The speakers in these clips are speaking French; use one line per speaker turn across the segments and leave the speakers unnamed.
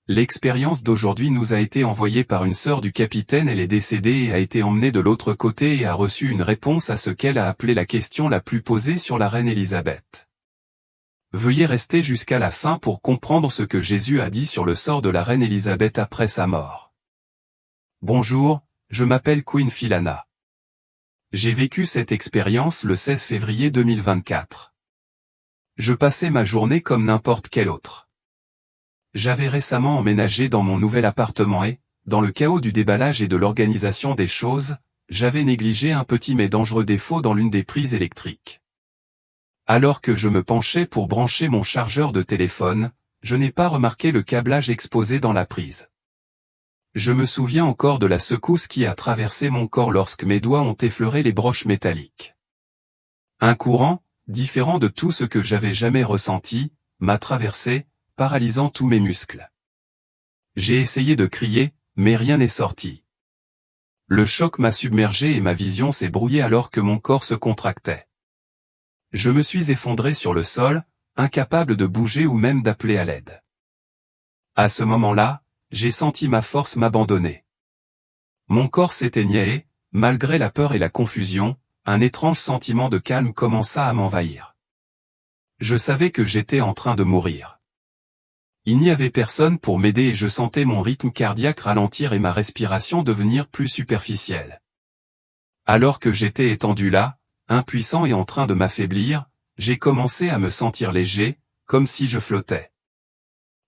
L'expérience d'aujourd'hui nous a été envoyée par une sœur du capitaine. Elle est décédée et a été emmenée de l'autre côté et a reçu une réponse à ce qu'elle a appelé la question la plus posée sur la reine Élisabeth. Veuillez rester jusqu'à la fin pour comprendre ce que Jésus a dit sur le sort de la reine Élisabeth après sa mort. Bonjour, je m'appelle Queen Philana. J'ai vécu cette expérience le 16 février 2024. Je passais ma journée comme n'importe quelle autre. J'avais récemment emménagé dans mon nouvel appartement et, dans le chaos du déballage et de l'organisation des choses, j'avais négligé un petit mais dangereux défaut dans l'une des prises électriques. Alors que je me penchais pour brancher mon chargeur de téléphone, je n'ai pas remarqué le câblage exposé dans la prise. Je me souviens encore de la secousse qui a traversé mon corps lorsque mes doigts ont effleuré les broches métalliques. Un courant, différent de tout ce que j'avais jamais ressenti, m'a traversé, paralysant tous mes muscles. J'ai essayé de crier, mais rien n'est sorti. Le choc m'a submergé et ma vision s'est brouillée alors que mon corps se contractait. Je me suis effondré sur le sol, incapable de bouger ou même d'appeler à l'aide. À ce moment-là, j'ai senti ma force m'abandonner. Mon corps s'éteignait et, malgré la peur et la confusion, un étrange sentiment de calme commença à m'envahir. Je savais que j'étais en train de mourir. Il n'y avait personne pour m'aider et je sentais mon rythme cardiaque ralentir et ma respiration devenir plus superficielle. Alors que j'étais étendu là, impuissant et en train de m'affaiblir, j'ai commencé à me sentir léger, comme si je flottais.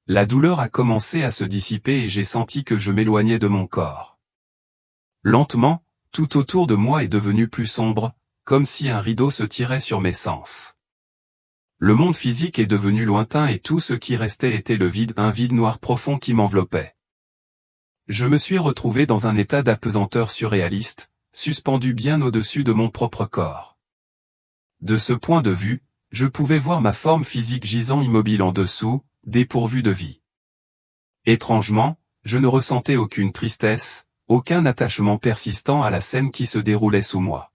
La douleur a commencé à se dissiper et j'ai senti que je m'éloignais de mon corps. Lentement, tout autour de moi est devenu plus sombre, comme si un rideau se tirait sur mes sens. Le monde physique est devenu lointain et tout ce qui restait était le vide, un vide noir profond qui m'enveloppait. Je me suis retrouvé dans un état d'apesanteur surréaliste, suspendu bien au-dessus de mon propre corps. De ce point de vue, je pouvais voir ma forme physique gisant immobile en dessous, dépourvue de vie. Étrangement, je ne ressentais aucune tristesse, aucun attachement persistant à la scène qui se déroulait sous moi.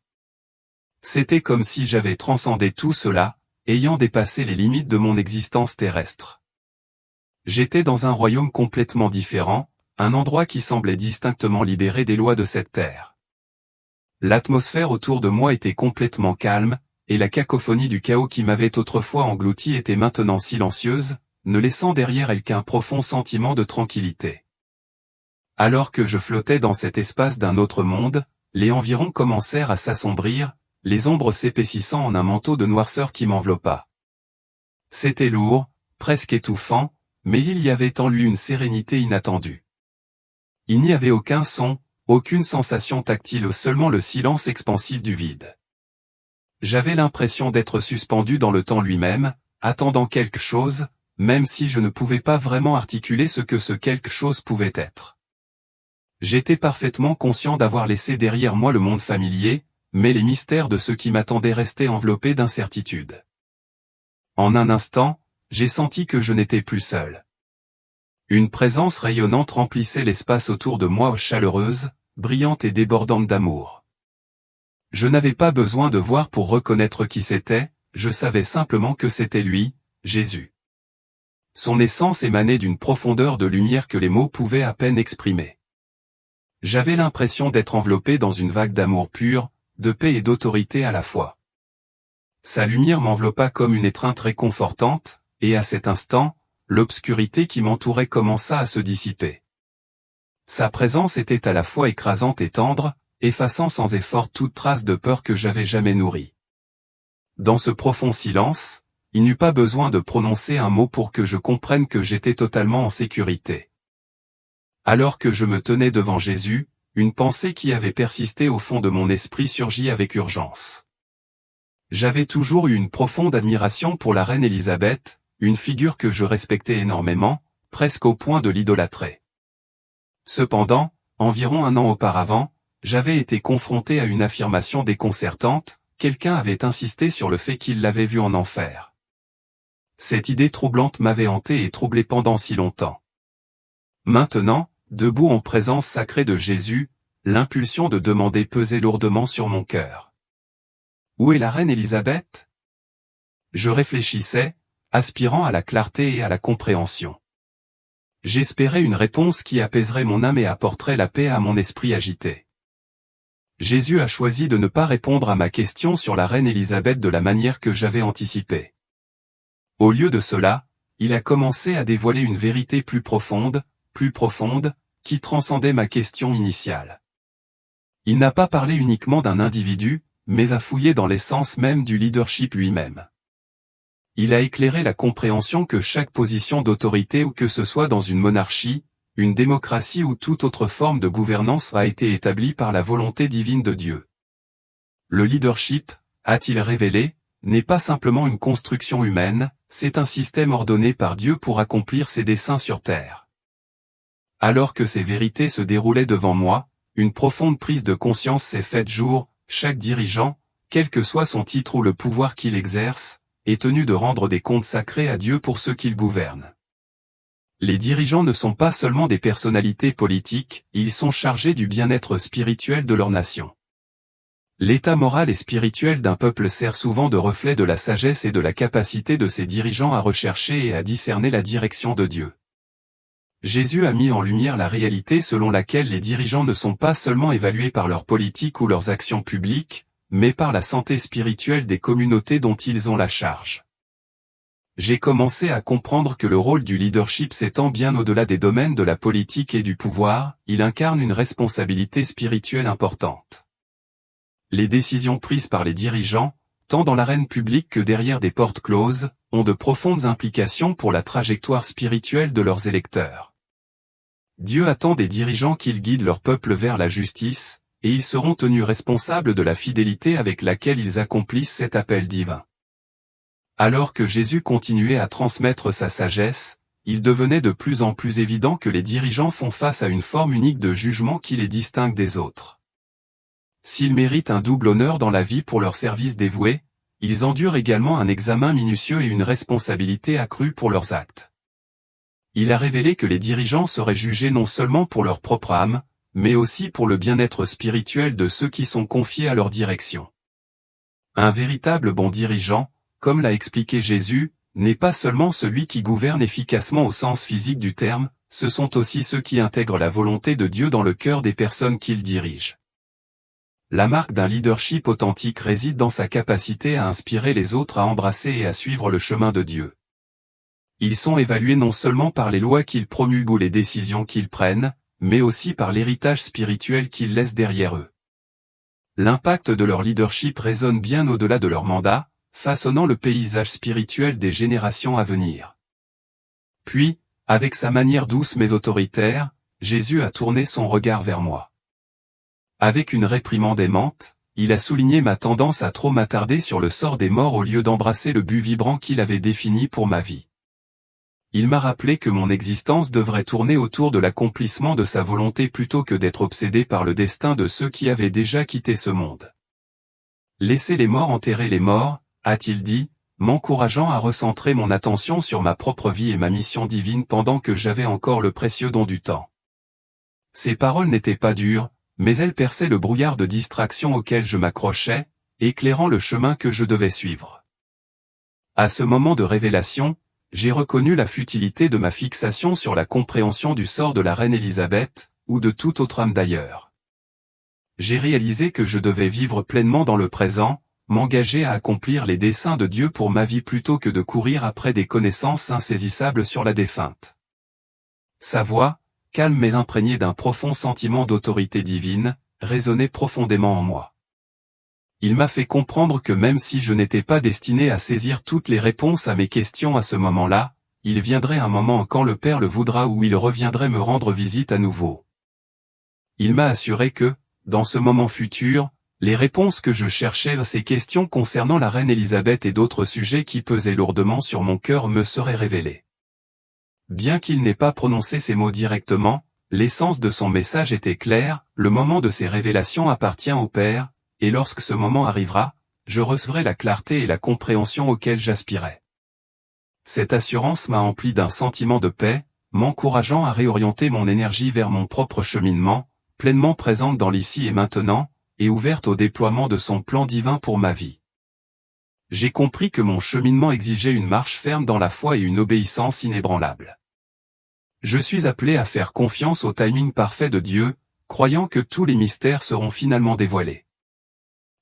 C'était comme si j'avais transcendé tout cela, ayant dépassé les limites de mon existence terrestre. J'étais dans un royaume complètement différent, un endroit qui semblait distinctement libéré des lois de cette terre. L'atmosphère autour de moi était complètement calme, et la cacophonie du chaos qui m'avait autrefois englouti était maintenant silencieuse, ne laissant derrière elle qu'un profond sentiment de tranquillité. Alors que je flottais dans cet espace d'un autre monde, les environs commencèrent à s'assombrir, les ombres s'épaississant en un manteau de noirceur qui m'enveloppa. C'était lourd, presque étouffant, mais il y avait en lui une sérénité inattendue. Il n'y avait aucun son, aucune sensation tactile, seulement le silence expansif du vide. J'avais l'impression d'être suspendu dans le temps lui-même, attendant quelque chose, même si je ne pouvais pas vraiment articuler ce que ce quelque chose pouvait être. J'étais parfaitement conscient d'avoir laissé derrière moi le monde familier, mais les mystères de ce qui m'attendait restaient enveloppés d'incertitude. En un instant, j'ai senti que je n'étais plus seul. Une présence rayonnante remplissait l'espace autour de moi, chaleureuse, brillante et débordante d'amour. Je n'avais pas besoin de voir pour reconnaître qui c'était, je savais simplement que c'était lui, Jésus. Son essence émanait d'une profondeur de lumière que les mots pouvaient à peine exprimer. J'avais l'impression d'être enveloppé dans une vague d'amour pur, de paix et d'autorité à la fois. Sa lumière m'enveloppa comme une étreinte réconfortante, et à cet instant, l'obscurité qui m'entourait commença à se dissiper. Sa présence était à la fois écrasante et tendre, effaçant sans effort toute trace de peur que j'avais jamais nourrie. Dans ce profond silence, il n'eut pas besoin de prononcer un mot pour que je comprenne que j'étais totalement en sécurité. Alors que je me tenais devant Jésus, une pensée qui avait persisté au fond de mon esprit surgit avec urgence. J'avais toujours eu une profonde admiration pour la reine Élisabeth, une figure que je respectais énormément, presque au point de l'idolâtrer. Cependant, environ un an auparavant, j'avais été confronté à une affirmation déconcertante, quelqu'un avait insisté sur le fait qu'il l'avait vue en enfer. Cette idée troublante m'avait hanté et troublé pendant si longtemps. Maintenant, debout en présence sacrée de Jésus, l'impulsion de demander pesait lourdement sur mon cœur. Où est la reine Élisabeth? Je réfléchissais, aspirant à la clarté et à la compréhension. J'espérais une réponse qui apaiserait mon âme et apporterait la paix à mon esprit agité. Jésus a choisi de ne pas répondre à ma question sur la reine Élisabeth de la manière que j'avais anticipée. Au lieu de cela, il a commencé à dévoiler une vérité plus profonde, qui transcendait ma question initiale. Il n'a pas parlé uniquement d'un individu, mais a fouillé dans l'essence même du leadership lui-même. Il a éclairé la compréhension que chaque position d'autorité ou que ce soit dans une monarchie, une démocratie ou toute autre forme de gouvernance a été établie par la volonté divine de Dieu. Le leadership, a-t-il révélé, n'est pas simplement une construction humaine, c'est un système ordonné par Dieu pour accomplir ses desseins sur terre. Alors que ces vérités se déroulaient devant moi, une profonde prise de conscience s'est faite jour. Chaque dirigeant, quel que soit son titre ou le pouvoir qu'il exerce, est tenu de rendre des comptes sacrés à Dieu pour ceux qu'il gouverne. Les dirigeants ne sont pas seulement des personnalités politiques, ils sont chargés du bien-être spirituel de leur nation. L'état moral et spirituel d'un peuple sert souvent de reflet de la sagesse et de la capacité de ses dirigeants à rechercher et à discerner la direction de Dieu. Jésus a mis en lumière la réalité selon laquelle les dirigeants ne sont pas seulement évalués par leur politique ou leurs actions publiques, mais par la santé spirituelle des communautés dont ils ont la charge. J'ai commencé à comprendre que le rôle du leadership s'étend bien au-delà des domaines de la politique et du pouvoir, il incarne une responsabilité spirituelle importante. Les décisions prises par les dirigeants, tant dans l'arène publique que derrière des portes closes, ont de profondes implications pour la trajectoire spirituelle de leurs électeurs. Dieu attend des dirigeants qu'ils guident leur peuple vers la justice, et ils seront tenus responsables de la fidélité avec laquelle ils accomplissent cet appel divin. Alors que Jésus continuait à transmettre sa sagesse, il devenait de plus en plus évident que les dirigeants font face à une forme unique de jugement qui les distingue des autres. S'ils méritent un double honneur dans la vie pour leur service dévoué, ils endurent également un examen minutieux et une responsabilité accrue pour leurs actes. Il a révélé que les dirigeants seraient jugés non seulement pour leur propre âme, mais aussi pour le bien-être spirituel de ceux qui sont confiés à leur direction. Un véritable bon dirigeant, comme l'a expliqué Jésus, n'est pas seulement celui qui gouverne efficacement au sens physique du terme, ce sont aussi ceux qui intègrent la volonté de Dieu dans le cœur des personnes qu'il dirige. La marque d'un leadership authentique réside dans sa capacité à inspirer les autres à embrasser et à suivre le chemin de Dieu. Ils sont évalués non seulement par les lois qu'ils promulguent ou les décisions qu'ils prennent, mais aussi par l'héritage spirituel qu'ils laissent derrière eux. L'impact de leur leadership résonne bien au-delà de leur mandat, façonnant le paysage spirituel des générations à venir. Puis, avec sa manière douce mais autoritaire, Jésus a tourné son regard vers moi. Avec une réprimande aimante, il a souligné ma tendance à trop m'attarder sur le sort des morts au lieu d'embrasser le but vibrant qu'il avait défini pour ma vie. Il m'a rappelé que mon existence devrait tourner autour de l'accomplissement de sa volonté plutôt que d'être obsédé par le destin de ceux qui avaient déjà quitté ce monde. Laissez les morts enterrer les morts, a-t-il dit, m'encourageant à recentrer mon attention sur ma propre vie et ma mission divine pendant que j'avais encore le précieux don du temps. Ces paroles n'étaient pas dures, mais elles perçaient le brouillard de distraction auquel je m'accrochais, éclairant le chemin que je devais suivre. À ce moment de révélation, j'ai reconnu la futilité de ma fixation sur la compréhension du sort de la reine Élisabeth, ou de toute autre âme d'ailleurs. J'ai réalisé que je devais vivre pleinement dans le présent, m'engager à accomplir les desseins de Dieu pour ma vie plutôt que de courir après des connaissances insaisissables sur la défunte. Sa voix, calme mais imprégnée d'un profond sentiment d'autorité divine, résonnait profondément en moi. Il m'a fait comprendre que même si je n'étais pas destiné à saisir toutes les réponses à mes questions à ce moment-là, il viendrait un moment quand le Père le voudra où il reviendrait me rendre visite à nouveau. Il m'a assuré que, dans ce moment futur, les réponses que je cherchais à ces questions concernant la reine Élisabeth et d'autres sujets qui pesaient lourdement sur mon cœur me seraient révélés. Bien qu'il n'ait pas prononcé ces mots directement, l'essence de son message était claire, le moment de ces révélations appartient au Père, et lorsque ce moment arrivera, je recevrai la clarté et la compréhension auxquelles j'aspirais. Cette assurance m'a empli d'un sentiment de paix, m'encourageant à réorienter mon énergie vers mon propre cheminement, pleinement présente dans l'ici et maintenant, et ouverte au déploiement de son plan divin pour ma vie. J'ai compris que mon cheminement exigeait une marche ferme dans la foi et une obéissance inébranlable. Je suis appelé à faire confiance au timing parfait de Dieu, croyant que tous les mystères seront finalement dévoilés.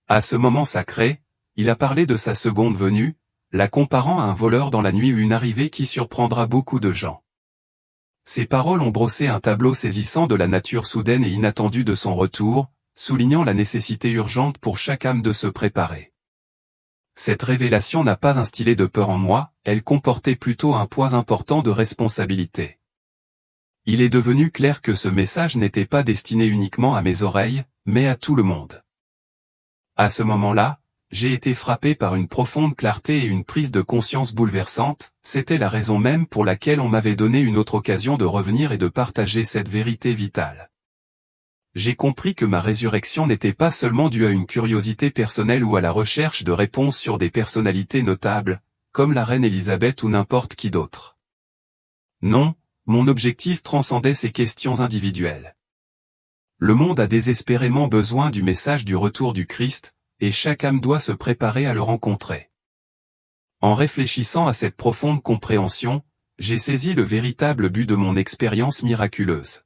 À ce moment sacré, il a parlé de sa seconde venue, la comparant à un voleur dans la nuit ou une arrivée qui surprendra beaucoup de gens. Ces paroles ont brossé un tableau saisissant de la nature soudaine et inattendue de son retour, soulignant la nécessité urgente pour chaque âme de se préparer. Cette révélation n'a pas instillé de peur en moi, elle comportait plutôt un poids important de responsabilité. Il est devenu clair que ce message n'était pas destiné uniquement à mes oreilles, mais à tout le monde. À ce moment-là, j'ai été frappé par une profonde clarté et une prise de conscience bouleversante, c'était la raison même pour laquelle on m'avait donné une autre occasion de revenir et de partager cette vérité vitale. J'ai compris que ma résurrection n'était pas seulement due à une curiosité personnelle ou à la recherche de réponses sur des personnalités notables, comme la reine Élisabeth ou n'importe qui d'autre. Non, mon objectif transcendait ces questions individuelles. Le monde a désespérément besoin du message du retour du Christ, et chaque âme doit se préparer à le rencontrer. En réfléchissant à cette profonde compréhension, j'ai saisi le véritable but de mon expérience miraculeuse.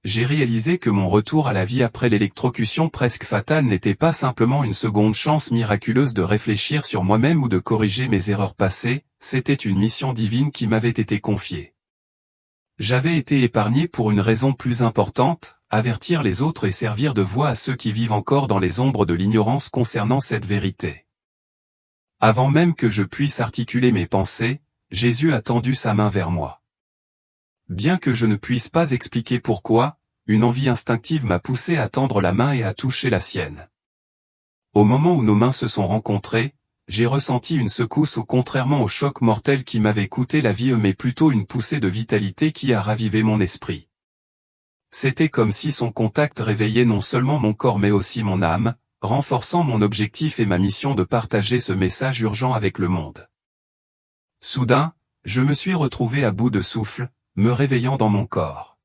J'ai réalisé que mon retour à la vie après l'électrocution presque fatale n'était pas simplement une seconde chance miraculeuse de réfléchir sur moi-même ou de corriger mes erreurs passées, c'était une mission divine qui m'avait été confiée. J'avais été épargné pour une raison plus importante, avertir les autres et servir de voix à ceux qui vivent encore dans les ombres de l'ignorance concernant cette vérité. Avant même que je puisse articuler mes pensées, Jésus a tendu sa main vers moi. Bien que je ne puisse pas expliquer pourquoi, une envie instinctive m'a poussé à tendre la main et à toucher la sienne. Au moment où nos mains se sont rencontrées, j'ai ressenti une secousse ou contrairement au choc mortel qui m'avait coûté la vie mais plutôt une poussée de vitalité qui a ravivé mon esprit. C'était comme si son contact réveillait non seulement mon corps mais aussi mon âme, renforçant mon objectif et ma mission de partager ce message urgent avec le monde. Soudain, je me suis retrouvé à bout de souffle, me réveillant dans mon corps.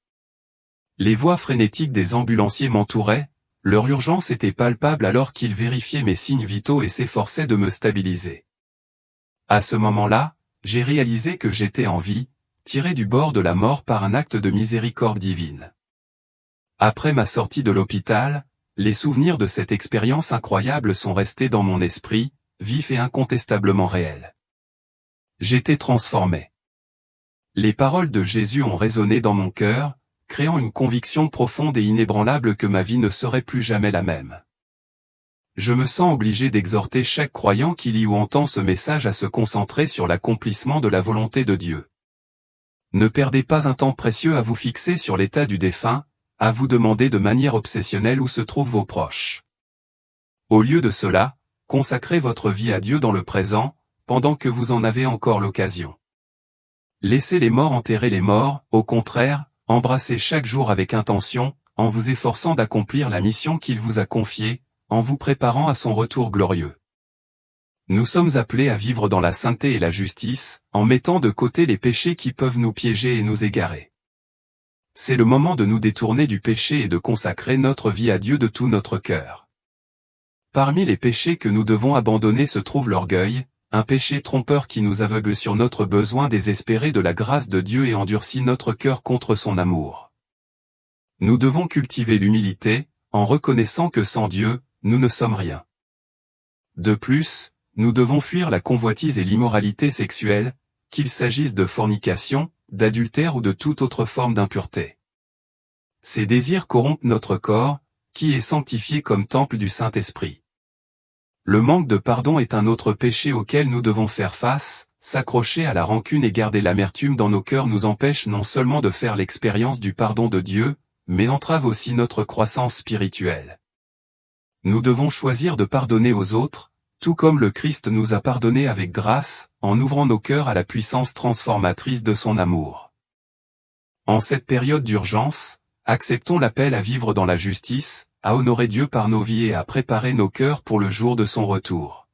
Les voix frénétiques des ambulanciers m'entouraient, leur urgence était palpable alors qu'ils vérifiaient mes signes vitaux et s'efforçaient de me stabiliser. À ce moment-là, j'ai réalisé que j'étais en vie, tiré du bord de la mort par un acte de miséricorde divine. Après ma sortie de l'hôpital, les souvenirs de cette expérience incroyable sont restés dans mon esprit, vifs et incontestablement réels. J'étais transformé. Les paroles de Jésus ont résonné dans mon cœur, créant une conviction profonde et inébranlable que ma vie ne serait plus jamais la même. Je me sens obligé d'exhorter chaque croyant qui lit ou entend ce message à se concentrer sur l'accomplissement de la volonté de Dieu. Ne perdez pas un temps précieux à vous fixer sur l'état du défunt, à vous demander de manière obsessionnelle où se trouvent vos proches. Au lieu de cela, consacrez votre vie à Dieu dans le présent, pendant que vous en avez encore l'occasion. Laissez les morts enterrer les morts, au contraire, embrassez chaque jour avec intention, en vous efforçant d'accomplir la mission qu'il vous a confiée, en vous préparant à son retour glorieux. Nous sommes appelés à vivre dans la sainteté et la justice, en mettant de côté les péchés qui peuvent nous piéger et nous égarer. C'est le moment de nous détourner du péché et de consacrer notre vie à Dieu de tout notre cœur. Parmi les péchés que nous devons abandonner se trouve l'orgueil, un péché trompeur qui nous aveugle sur notre besoin désespéré de la grâce de Dieu et endurcit notre cœur contre son amour. Nous devons cultiver l'humilité, en reconnaissant que sans Dieu, nous ne sommes rien. De plus, nous devons fuir la convoitise et l'immoralité sexuelle, qu'il s'agisse de fornication, d'adultère ou de toute autre forme d'impureté. Ces désirs corrompent notre corps, qui est sanctifié comme temple du Saint-Esprit. Le manque de pardon est un autre péché auquel nous devons faire face, s'accrocher à la rancune et garder l'amertume dans nos cœurs nous empêche non seulement de faire l'expérience du pardon de Dieu, mais entrave aussi notre croissance spirituelle. Nous devons choisir de pardonner aux autres, tout comme le Christ nous a pardonné avec grâce, en ouvrant nos cœurs à la puissance transformatrice de son amour. En cette période d'urgence, acceptons l'appel à vivre dans la justice, à honorer Dieu par nos vies et à préparer nos cœurs pour le jour de son retour.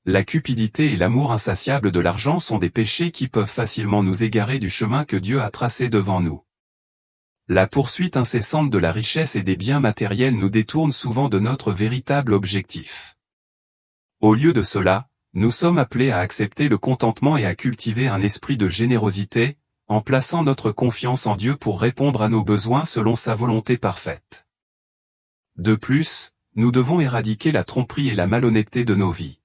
La cupidité et l'amour insatiable de l'argent sont des péchés qui peuvent facilement nous égarer du chemin que Dieu a tracé devant nous. La poursuite incessante de la richesse et des biens matériels nous détourne souvent de notre véritable objectif. Au lieu de cela, nous sommes appelés à accepter le contentement et à cultiver un esprit de générosité, en plaçant notre confiance en Dieu pour répondre à nos besoins selon sa volonté parfaite. De plus, nous devons éradiquer la tromperie et la malhonnêteté de nos vies.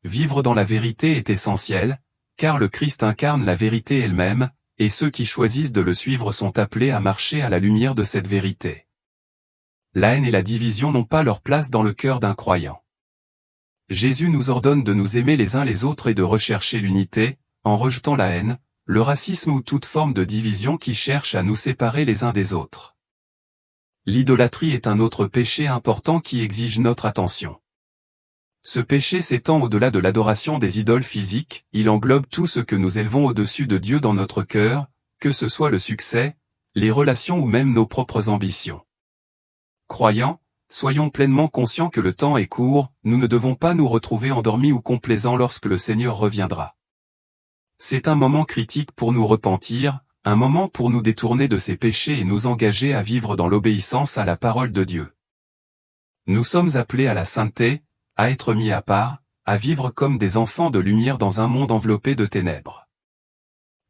Vivre dans la vérité est essentiel, car le Christ incarne la vérité elle-même, et ceux qui choisissent de le suivre sont appelés à marcher à la lumière de cette vérité. La haine et la division n'ont pas leur place dans le cœur d'un croyant. Jésus nous ordonne de nous aimer les uns les autres et de rechercher l'unité, en rejetant la haine, le racisme ou toute forme de division qui cherche à nous séparer les uns des autres. L'idolâtrie est un autre péché important qui exige notre attention. Ce péché s'étend au-delà de l'adoration des idoles physiques, il englobe tout ce que nous élevons au-dessus de Dieu dans notre cœur, que ce soit le succès, les relations ou même nos propres ambitions. Croyants, soyons pleinement conscients que le temps est court, nous ne devons pas nous retrouver endormis ou complaisants lorsque le Seigneur reviendra. C'est un moment critique pour nous repentir, un moment pour nous détourner de ces péchés et nous engager à vivre dans l'obéissance à la parole de Dieu. Nous sommes appelés à la sainteté, à être mis à part, à vivre comme des enfants de lumière dans un monde enveloppé de ténèbres.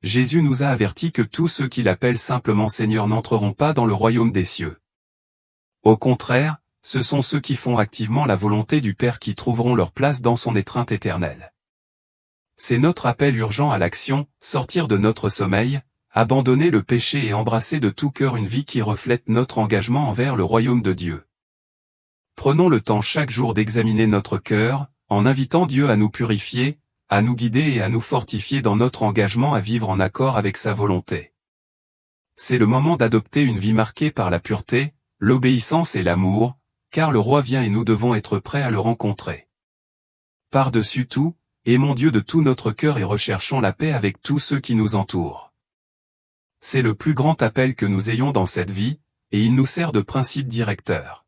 Jésus nous a avertis que tous ceux qui l'appellent simplement Seigneur n'entreront pas dans le royaume des cieux. Au contraire, ce sont ceux qui font activement la volonté du Père qui trouveront leur place dans son étreinte éternelle. C'est notre appel urgent à l'action, sortir de notre sommeil, abandonner le péché et embrasser de tout cœur une vie qui reflète notre engagement envers le royaume de Dieu. Prenons le temps chaque jour d'examiner notre cœur, en invitant Dieu à nous purifier, à nous guider et à nous fortifier dans notre engagement à vivre en accord avec sa volonté. C'est le moment d'adopter une vie marquée par la pureté, l'obéissance et l'amour, car le roi vient et nous devons être prêts à le rencontrer. Par-dessus tout, aimons Dieu de tout notre cœur et recherchons la paix avec tous ceux qui nous entourent. C'est le plus grand appel que nous ayons dans cette vie, et il nous sert de principe directeur.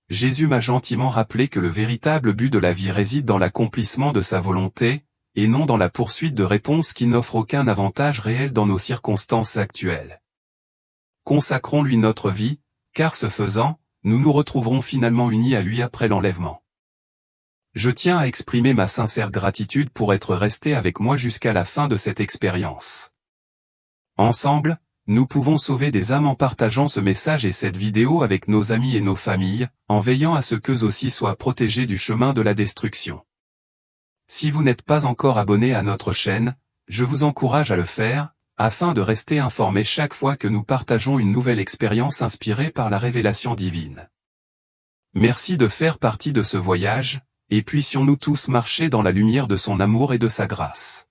Jésus m'a gentiment rappelé que le véritable but de la vie réside dans l'accomplissement de sa volonté, et non dans la poursuite de réponses qui n'offrent aucun avantage réel dans nos circonstances actuelles. Consacrons-lui notre vie, car ce faisant, nous nous retrouverons finalement unis à lui après l'enlèvement. Je tiens à exprimer ma sincère gratitude pour être resté avec moi jusqu'à la fin de cette expérience. Ensemble, nous pouvons sauver des âmes en partageant ce message et cette vidéo avec nos amis et nos familles, en veillant à ce qu'eux aussi soient protégés du chemin de la destruction. Si vous n'êtes pas encore abonné à notre chaîne, je vous encourage à le faire, afin de rester informé chaque fois que nous partageons une nouvelle expérience inspirée par la révélation divine. Merci de faire partie de ce voyage, et puissions-nous tous marcher dans la lumière de son amour et de sa grâce.